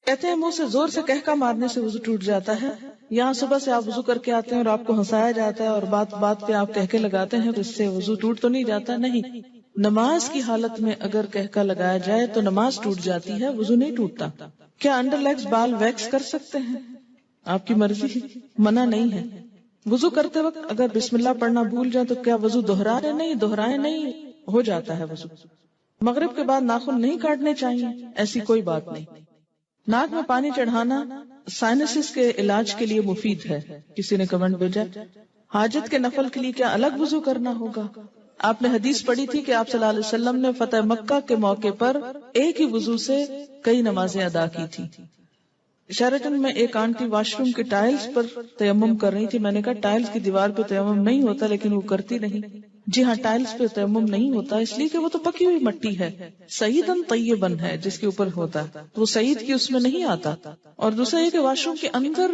کہتے ہیں منہ سے زور سے کہکا مارنے سے وضو ٹوٹ جاتا ہے. یہاں صبح سے آپ وضو کر کے آتے ہیں اور آپ کو ہنسایا جاتا ہے اور بات بات پہ آپ کہکے لگاتے ہیں تو اس سے وضو ٹوٹ تو نہیں جاتا؟ نہیں. نماز کی حالت میں اگر کہکا لگایا جائے تو نماز ٹوٹ جاتی ہے، وضو نہیں ٹوٹتا. کیا انڈر لیگز بال ویکس کر سکتے ہیں؟ آپ کی مرضی، منع نہیں ہے. وضو کرتے وقت اگر بسم اللہ پڑھنا بھول جائے تو کیا وضو دہرائے؟ نہیں، دہرائے نہیں، ہو جاتا ہے وضو. مغرب کے بعد ناخن نہیں کاٹنے چاہیے، ایسی کوئی بات نہیں. ناک میں پانی چڑھانا سائنسز کے علاج کے لیے مفید ہے. کسی نے کمنٹ بھیجا حاجت کے نفل کے لیے کیا الگ وضو کرنا ہوگا؟ آپ نے حدیث پڑھی تھی کہ آپ صلی اللہ علیہ وسلم نے فتح مکہ کے موقع پر ایک ہی وضو سے کئی نمازیں ادا کی تھی. شیرٹن میں ایک آنٹی واش روم کے ٹائلز پر تیمم کر رہی تھی. میں نے کہا ٹائلز کی دیوار پہ تیمم نہیں ہوتا، لیکن وہ کرتی نہیں. جی ہاں، ٹائلز پہ تیمم نہیں ہوتا اس لیے کہ وہ تو پکی ہوئی مٹی ہے، سعیدن طیبن ہے جس کے اوپر ہوتا ہے، وہ سعید کی اس میں نہیں آتا. اور دوسرا یہ کہ واش روم کے اندر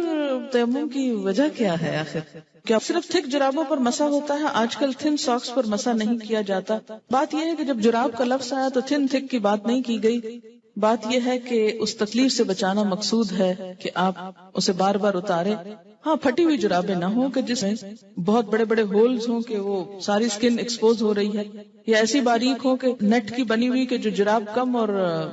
تیمم کی وجہ کیا ہے آخر؟ کیا صرف تھک جرابوں پر مسح ہوتا ہے؟ آج کل تھن ساکس پر مسح نہیں کیا جاتا. بات یہ ہے کہ جب جراب کا لفظ آیا تو تھن تھک کی بات نہیں کی گئی. بات یہ ہے کہ اس تکلیف سے بچانا مقصود ہے کہ آپ اسے بار بار اتارے. ہاں، پھٹی ہوئی جرابیں نہ ہوں کہ جس میں بہت بڑے بڑے ہولز ہوں کہ وہ ساری سکن ایکسپوز ہو رہی ہے، یا ایسی باریک ہو کہ نیٹ کی بنی ہوئی کہ جو جراب کم اور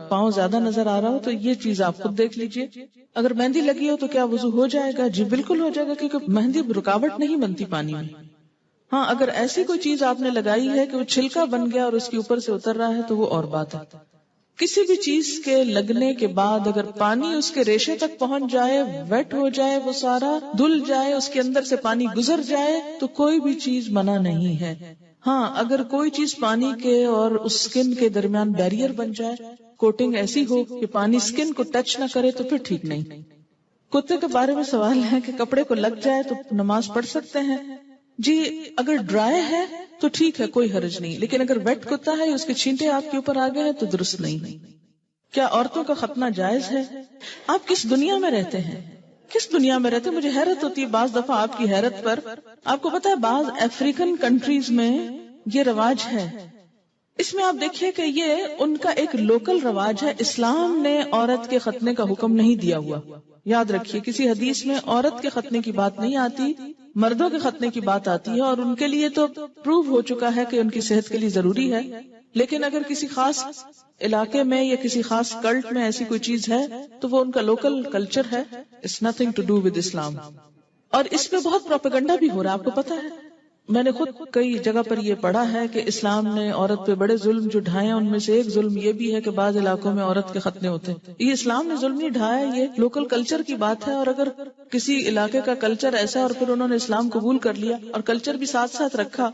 پاؤں زیادہ نظر آ رہا ہو. تو یہ چیز آپ خود دیکھ لیجئے. اگر مہندی لگی ہو تو کیا وضو ہو جائے گا؟ جی بالکل ہو جائے گا، کیونکہ مہندی رکاوٹ نہیں بنتی پانی میں. ہاں، اگر ایسی کوئی چیز آپ نے لگائی ہے کہ وہ چھلکا بن گیا اور اس کے اوپر سے اتر رہا ہے تو وہ اور بات ہے. کسی بھی چیز کے لگنے کے بعد اگر پانی اس کے ریشے تک پہنچ جائے، ویٹ ہو جائے، وہ سارا دھل جائے، اس کے اندر سے پانی گزر جائے تو کوئی بھی چیز منع نہیں ہے. ہاں، اگر کوئی چیز پانی کے اور اس سکن کے درمیان بیریئر بن جائے، کوٹنگ ایسی ہو کہ پانی سکن کو ٹچ نہ کرے تو پھر ٹھیک نہیں. کتے کے بارے میں سوال ہے کہ کپڑے کو لگ جائے تو نماز پڑھ سکتے ہیں؟ جی اگر ڈرائی ہے تو ٹھیک ہے، کوئی حرج نہیں، لیکن اگر ویٹ کتا ہے اس کے چھینٹے آپ کے اوپر آ گئے ہیں تو درست نہیں. کیا عورتوں کا ختنہ جائز ہے؟ آپ کس دنیا میں رہتے ہیں؟ کس دنیا میں رہتے ہیں؟ مجھے حیرت ہوتی ہے بعض دفعہ آپ کی حیرت پر. آپ کو پتا ہے بعض افریقن کنٹریز میں یہ رواج ہے. اس میں آپ دیکھیے کہ یہ ان کا ایک لوکل رواج ہے. اسلام نے عورت کے ختنے کا حکم نہیں دیا ہوا. یاد رکھیے کسی حدیث میں عورت کے ختنے کی بات نہیں آتی، مردوں کے ختنے کی بات آتی ہے، اور ان کے لیے تو پروو ہو چکا ہے کہ ان کی صحت کے لیے ضروری ہے. لیکن اگر کسی خاص علاقے میں یا کسی خاص کلٹ میں ایسی کوئی چیز ہے تو وہ ان کا لوکل کلچر ہے. It's nothing to do with اسلام. اور اس پہ بہت پروپیگنڈا بھی ہو رہا ہے. آپ کو پتا ہے میں نے خود کئی جگہ پر یہ پڑھا ہے کہ اسلام نے عورت پہ بڑے ظلم جو ڈھائے ہیں، ان میں سے ایک ظلم یہ بھی ہے کہ بعض علاقوں میں عورت کے ختنے ہوتے ہیں. یہ اسلام نے ظلم نہیں ڈھایا، یہ لوکل کلچر کی بات ہے. اور اگر کسی علاقے کا کلچر ایسا اور پھر انہوں نے اسلام قبول کر لیا اور کلچر بھی ساتھ ساتھ رکھا.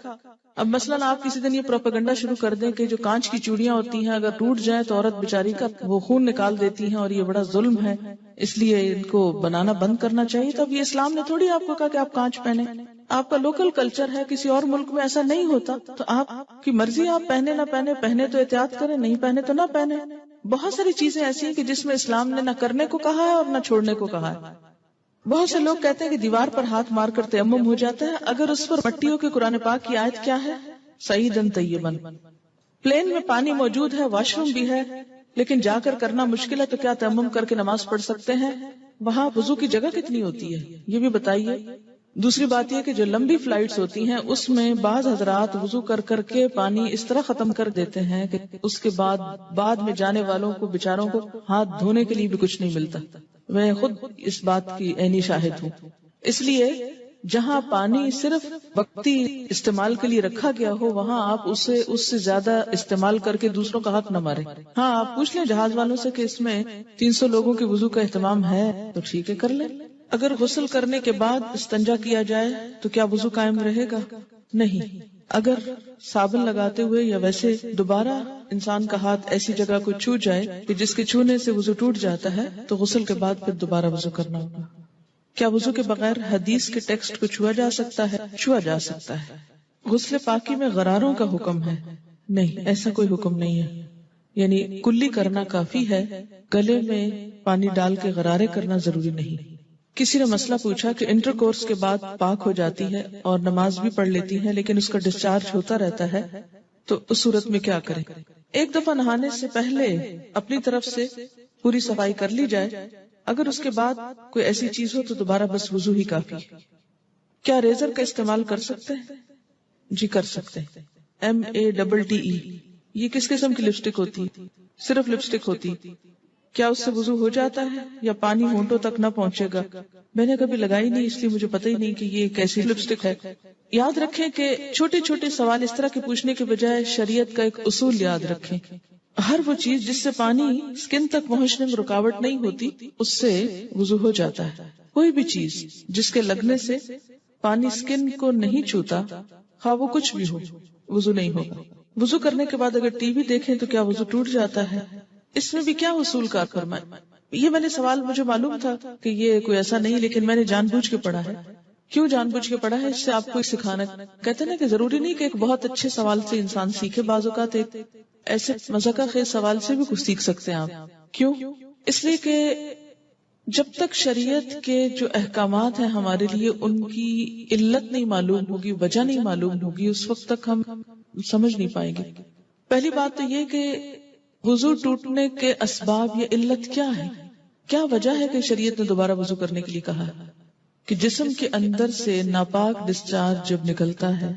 اب مثلاً آپ کسی دن یہ پروپیگنڈا شروع کر دیں کہ جو کانچ کی چوڑیاں ہوتی ہیں اگر ٹوٹ جائیں تو عورت بیچاری کا وہ خون نکال دیتی ہیں اور یہ بڑا ظلم ہے، اس لیے ان کو بنانا بند کرنا چاہیے. تو اب یہ اسلام نے تھوڑی آپ کو کہا کہ آپ کانچ پہنے. آپ کا لوکل کلچر ہے، کسی اور ملک میں ایسا نہیں ہوتا، تو آپ کی مرضی، آپ پہنے نہ پہنے، پہنے تو احتیاط کریں، نہیں پہنے تو نہ پہنے. بہت ساری چیزیں ایسی ہیں کہ جس میں اسلام نے نہ کرنے کو کہا ہے اور نہ چھوڑنے کو کہا ہے. بہت سے لوگ کہتے ہیں کہ دیوار پر ہاتھ مار کر تیمم ہو جاتا ہے، اگر اس پر مٹی ہو کہ قرآن پاک کی آیت کیا ہے؟ سعیدن طیبن. پلین میں پانی موجود ہے، واش روم بھی ہے، لیکن جا کر کرنا مشکل ہے، تو کیا تیمم کر کے نماز پڑھ سکتے ہیں؟ وہاں وضو کی جگہ کتنی ہوتی ہے یہ بھی بتائیے. دوسری بات یہ کہ جو لمبی فلائٹس ہوتی ہیں اس میں بعض حضرات وضو کر کر کے پانی اس طرح ختم کر دیتے ہیں کہ اس کے بعد میں جانے والوں کو بیچاروں کو ہاتھ دھونے کے لیے بھی کچھ نہیں ملتا. میں خود اس بات کی عینی شاہد ہوں. اس لیے جہاں پانی صرف وقتی استعمال کے لیے رکھا گیا ہو وہاں آپ اس سے زیادہ استعمال کر کے دوسروں کا حق نہ مارے. ہاں آپ پوچھ لیں جہاز والوں سے کہ اس میں 300 لوگوں کے وضو کا اہتمام ہے تو ٹھیک ہے، کر لیں. اگر غسل کرنے کے بعد استنجا کیا جائے تو کیا وضو قائم رہے گا؟ نہیں. اگر صابن لگاتے ہوئے یا ویسے دوبارہ انسان کا ہاتھ ایسی جگہ کو چھو جائے کہ جس کے چھونے سے وضو ٹوٹ جاتا ہے تو غسل کے بعد پھر دوبارہ وضو کرنا ہوگا. کیا وضو کے بغیر حدیث کے ٹیکسٹ کو چھوا جا سکتا ہے؟ چھوا جا سکتا ہے. غسل پاکی میں غراروں کا حکم ہے؟ نہیں، ایسا کوئی حکم نہیں ہے. یعنی کلی کرنا کافی ہے، گلے میں پانی ڈال کے غرارے کرنا ضروری نہیں. کسی نے مسئلہ پوچھا کہ انٹر کورس کے بعد پاک ہو جاتی ہے اور نماز بھی پڑھ لیتی ہے لیکن اس کا ڈسچارج ہوتا رہتا ہے، تو اس صورت میں کیا کریں؟ ایک دفعہ نہانے سے پہلے اپنی طرف سے پوری صفائی کر لی جائے، اگر اس کے بعد کوئی ایسی چیز ہو تو دوبارہ بس وضو ہی کافی ہے۔ کیا ریزر کا استعمال کر سکتے ہیں؟ جی کر سکتے ہیں۔ MATTE یہ کس قسم کی لپسٹک ہوتی ہے؟ صرف لپسٹک ہوتی، کیا اس سے وضو ہو جاتا ہے یا پانی ہونٹوں تک نہ پہنچے گا؟ میں نے کبھی لگائی نہیں، اس لیے مجھے پتہ ہی نہیں کہ یہ کیسی لپسٹک ہے۔ یاد رکھیں کہ چھوٹے چھوٹے سوال اس طرح کے پوچھنے کے بجائے شریعت کا ایک اصول یاد رکھیں، ہر وہ چیز جس سے پانی سکن تک پہنچنے میں رکاوٹ نہیں ہوتی اس سے وضو ہو جاتا ہے۔ کوئی بھی چیز جس کے لگنے سے پانی سکن کو نہیں چھوتا، خواہ وہ کچھ بھی ہو، وضو نہیں ہوگا۔ وضو کرنے کے بعد اگر ٹی وی دیکھیں تو کیا وضو ٹوٹ جاتا ہے؟ اس میں بھی کیا اصول کار فرمائے؟ یہ میں نے سوال مجھے معلوم تھا کہ یہ کوئی ایسا نہیں، لیکن میں نے جان بوجھ کے پڑھا ہے۔ کیوں جان بوجھ کے پڑھا ہے؟ اس سے آپ کو سکھانا، کہتے ہیں نا کہ ضروری نہیں کہ ایک بہت اچھے سوال سے انسان سیکھے، بعض اوقات ایک ایسے مزاقہ خیز سوال سے بھی کچھ سیکھ سکتے ہیں آپ۔ کیوں؟ اس لیے کہ جب تک شریعت کے جو احکامات ہیں ہمارے لیے ان کی علت نہیں معلوم ہوگی، وجہ نہیں معلوم ہوگی، اس وقت تک ہم سمجھ نہیں پائیں گے۔ پہلی بات تو یہ کہ وضو ٹوٹنے کے اسباب یا علت کیا ہے، کیا وجہ ہے کہ شریعت نے دوبارہ وضو کرنے کے لیے کہا ہے؟ کہ جسم کے اندر سے ناپاک ڈسچارج جب نکلتا ہے،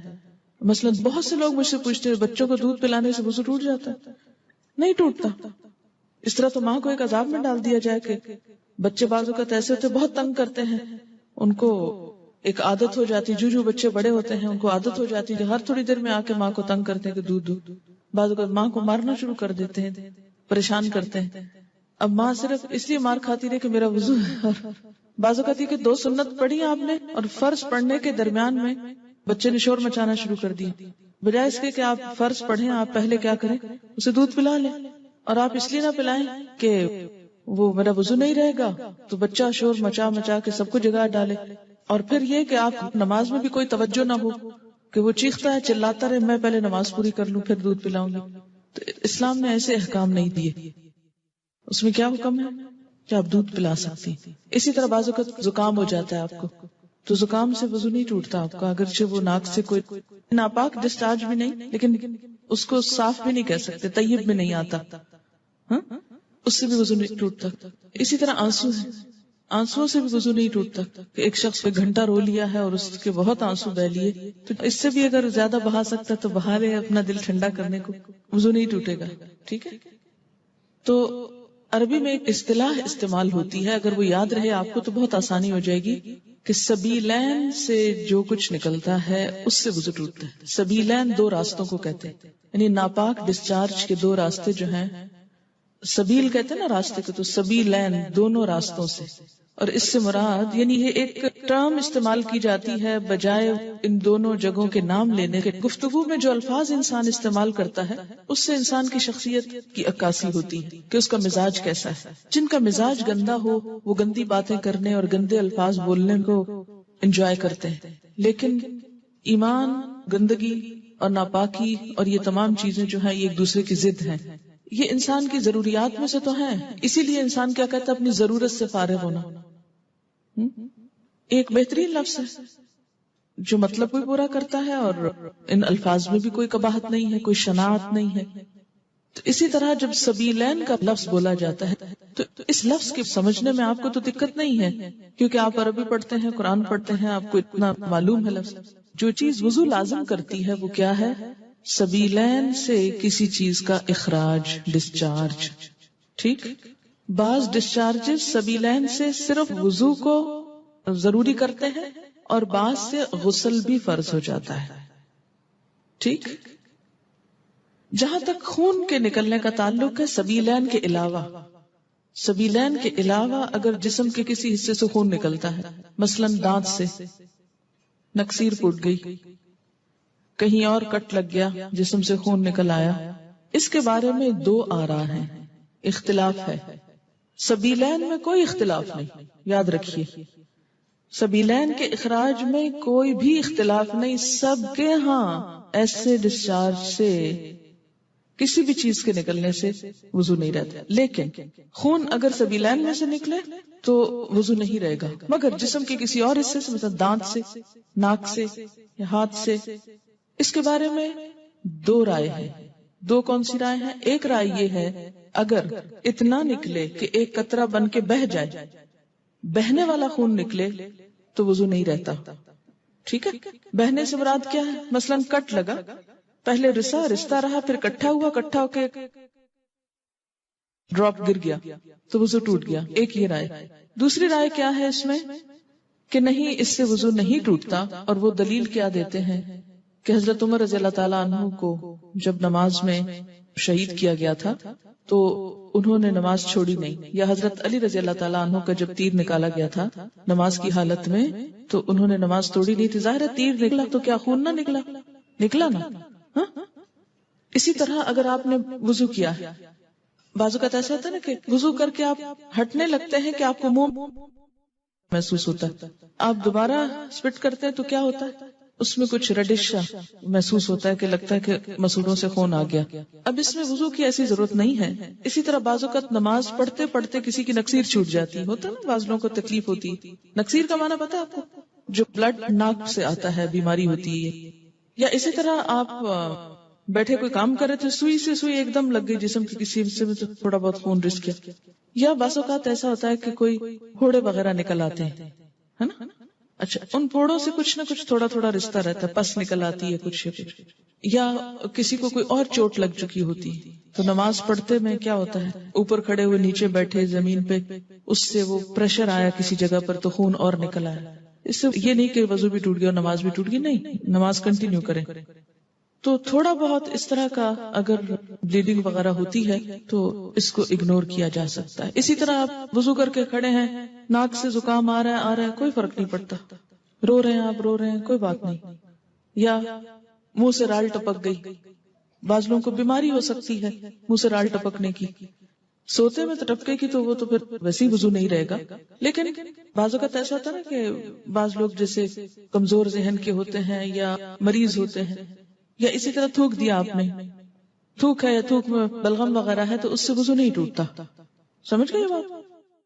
مثلا بہت سے لوگ مجھ سے پوچھتے ہیں بچوں کو دودھ پلانے سے وضو ٹوٹ جاتا ہے؟ نہیں ٹوٹتا۔ اس طرح تو ماں کو ایک عذاب میں ڈال دیا جائے کہ بچے بعض اوقات ایسے ہوتے بہت تنگ کرتے ہیں، ان کو ایک عادت ہو جاتی، جو بچے بڑے ہوتے ہیں ان کو عادت ہو جاتی کہ ہر تھوڑی دیر میں آ کے ماں کو تنگ کرتے ہیں کہ دودھ دودھ، بعض اوقات ماں کو مارنا شروع کر دیتے ہیں، پریشان کرتے ہیں۔ اب ماں صرف اس لیے مار کھاتی رہے کہ میرا وضو ہے، اور بعض اوقات یہ کہ 2 سنت پڑھی آپ نے اور فرض پڑھنے کے درمیان میں بچے نے شور مچانا شروع کر دی، بجائے اس کے کہ آپ فرض پڑھیں، آپ پہلے کیا کریں، اسے دودھ پلا لیں، اور آپ اس لیے نہ پلائیں کہ وہ میرا وضو نہیں رہے گا تو بچہ شور مچا مچا کے سب کو جگا ڈالے، اور پھر یہ کہ آپ نماز میں بھی کوئی توجہ نہ ہو کہ وہ چیختا ہے چلاتا رہے، میں پہلے نماز پوری کر لوں پھر دودھ پلاؤں گی۔ تو اسلام نے ایسے احکام نہیں دیے۔ اس میں کیا حکم ہے کہ آپ دودھ پلا سکتی۔ اسی طرح بعض اوقات زکام ہو جاتا ہے آپ کو، تو زکام سے وضو نہیں ٹوٹتا آپ کا، اگرچہ وہ ناک سے کوئی ناپاک ڈسچارج بھی نہیں، لیکن اس کو صاف بھی نہیں کہہ سکتے، طیب میں نہیں آتا، ہاں اس سے بھی وضو نہیں ٹوٹتا۔ اسی طرح آنسو ہے، آنسو سے بھی وضو نہیں ٹوٹتا کہ ایک شخص پہ گھنٹہ رو لیا ہے اور اس کے بہت آنسو بہ لیے، تو اس سے بھی اگر زیادہ بہا سکتا تو بہا لے اپنا دل ٹھنڈا کرنے کو، وضو نہیں ٹوٹے گا۔ ٹھیک ہے، تو عربی میں ایک اصطلاح استعمال ہوتی ہے، اگر وہ یاد رہے آپ کو تو بہت آسانی ہو جائے گی، کہ سبیلین سے جو کچھ نکلتا ہے اس سے وضو ٹوٹتا ہے۔ سبیلین 2 راستوں کو کہتے ہیں، یعنی ناپاک ڈسچارج کے 2 راستے جو ہیں، سبیل کہتے ہیں نا راستے کو، تو سبیلین دونوں راستوں سے، اور اس سے مراد یعنی یہ ایک ٹرم استعمال کی جاتی ہے بجائے ان دونوں جگہوں کے نام لینے کے۔ گفتگو میں جو الفاظ انسان استعمال کرتا ہے اس سے انسان کی شخصیت کی عکاسی ہوتی ہے کہ اس کا مزاج کیسا ہے۔ جن کا مزاج گندا ہو وہ گندی باتیں کرنے اور گندے الفاظ بولنے کو انجوائے کرتے ہیں، لیکن ایمان، گندگی اور ناپاکی اور یہ تمام چیزیں جو ہیں یہ ایک دوسرے کی ضد ہیں، یہ انسان کی ضروریات میں سے تو ہیں، اسی لیے انسان کیا کہتا ہے اپنی ضرورت سے فارغ ہونا۔ ایک بہترین لفظ ہے جو مطلب بھی پورا کرتا ہے اور ان الفاظ میں بھی کوئی قباحت نہیں ہے، کوئی شناعت نہیں ہے۔ تو اسی طرح جب سبیلین کا لفظ بولا جاتا ہے تو اس لفظ کے سمجھنے میں آپ کو تو دقت نہیں ہے، کیونکہ آپ عربی پڑھتے ہیں، قرآن پڑھتے ہیں، آپ کو اتنا معلوم ہے لفظ۔ جو چیز وضو لازم کرتی ہے وہ کیا ہے؟ سبیلین سے کسی چیز کا اخراج، ڈسچارج۔ ٹھیک، بعض ڈسچارجز سبیلین سے صرف وضو کو ضروری کرتے ہیں اور بعض سے غسل بھی فرض ہو جاتا ہے۔ ٹھیک، جہاں تک خون کے نکلنے کا تعلق ہے، سبیلین کے علاوہ اگر جسم کے کسی حصے سے خون نکلتا ہے، مثلا دانت سے نکسیر پھوٹ گئی، کہیں اور کٹ لگ گیا، جسم سے خون نکل آیا، اس کے بارے میں 2 آراء ہیں، اختلاف ہے۔ سبیلین میں کوئی اختلاف نہیں، یاد رکھیے، سبیلین کے اخراج میں کوئی بھی اختلاف نہیں، سب کے ہاں ایسے ڈسچارج سے، کسی بھی چیز کے نکلنے سے وضو نہیں رہتا، لیکن خون اگر سبیلین میں سے نکلے تو وضو نہیں رہے گا، مگر جسم کے کسی اور حصے سے، مثلا دانت سے، ناک سے یا ہاتھ سے، اس کے بارے میں 2 رائے ہیں۔ 2 کون سی رائے ہیں؟ ایک رائے یہ ہے اگر اتنا نکلے کہ ایک قطرہ بن کے بہہ جائے، بہنے والا خون نکلے تو وضو نہیں رہتا. ٹھیک ہے، بہنے سے مراد کیا ہے؟ مثلا کٹ لگا، پہلے رستا رہا، پھر کٹھا ہوا، کٹھا ہو کے ڈراپ گر گیا تو وضو ٹوٹ گیا. ایک یہ رائے. دوسری رائے کیا ہے اس میں کہ نہیں، اس سے وضو نہیں ٹوٹتا، اور وہ دلیل کیا دیتے ہیں کہ حضرت عمر رضی اللہ تعالیٰ عنہ کو جب نماز میں شہید کیا گیا تھا تو انہوں نے نماز چھوڑی نہیں، یا حضرت علی رضی اللہ تعالیٰ عنہ کا جب تیر نکالا گیا تھا نماز کی حالت میں تو انہوں نے نماز توڑی نہیں تھی. ظاہر ہے تیر نکلا تو کیا خون نہ نکلا نا. ہاں، اسی طرح اگر آپ نے وضو کیا ہے، بعض اوقات ایسا ہوتا ہے نا کہ وضو کر کے آپ ہٹنے لگتے ہیں کہ آپ کو منہ محسوس ہوتا ہے، آپ دوبارہ سپٹ کرتے ہیں تو کیا ہوتا ہے، اس میں کچھ ریڈش محسوس ہوتا ہے کہ لگتا ہے کہ مسوڑوں سے خون آ گیا. اب اس میں وضو کی ایسی ضرورت نہیں ہے. اسی طرح بعض اوقات نماز پڑھتے پڑھتے کسی کی نکسیر چھوٹ جاتی ہوتا ہے نا، بعض لوگوں کو تکلیف ہوتی. نکسیر کا معنی پتا ہے آپ کو؟ جو بلڈ ناک سے آتا ہے، بیماری ہوتی ہے. یا اسی طرح آپ بیٹھے کوئی کام کر رہے تھے، سوئی سے سوئی ایک دم لگ گئی جسم کے کسی حصے میں تو تھوڑا بہت خون رس گیا. یا بعض اوقات ایسا ہوتا ہے کہ کوئی پھوڑے وغیرہ نکل آتے ہیں، ہے نا. اچھا، ان پھوڑوں سے کچھ نہ کچھ تھوڑا تھوڑا رشتہ رہتا ہے، پس نکل آتی ہے کچھ، یا کسی کو کوئی اور چوٹ لگ چکی ہوتی ہے تو نماز پڑھتے میں کیا ہوتا ہے، اوپر کھڑے ہوئے نیچے بیٹھے زمین پہ، اس سے وہ پریشر آیا کسی جگہ پر تو خون اور نکل آیا. اس سے یہ نہیں کہ وضو بھی ٹوٹ گیا اور نماز بھی ٹوٹ گئی، نہیں، نماز کنٹینیو کریں. تو تھوڑا بہت اس طرح کا اگر بلیڈنگ وغیرہ ہوتی ہے تو اس کو اگنور کیا جا سکتا ہے. اسی طرح آپ وضو کر کے کھڑے ہیں، ناک سے زکام آ رہا ہے، کوئی فرق نہیں پڑتا، رو رہے ہیں آپ، رو رہے ہیں، کوئی بات نہیں. یا منہ سے رال ٹپک گئی، بعض لوگوں کو بیماری ہو سکتی ہے منہ سے رال ٹپکنے کی، سوتے میں تو ٹپکے کی تو وہ تو پھر ویسے ہی وضو نہیں رہے گا. لیکن بعض اوقات ایسا ہوتا ہے نا کہ بعض لوگ جیسے کمزور ذہن کے ہوتے ہیں یا مریض ہوتے ہیں، یا اسی طرح تھوک دیا آپ نے، تھوک ہے یا تھوک میں بلغم وغیرہ ہے تو اس سے وضو نہیں ٹوٹتا. سمجھ گئے بات؟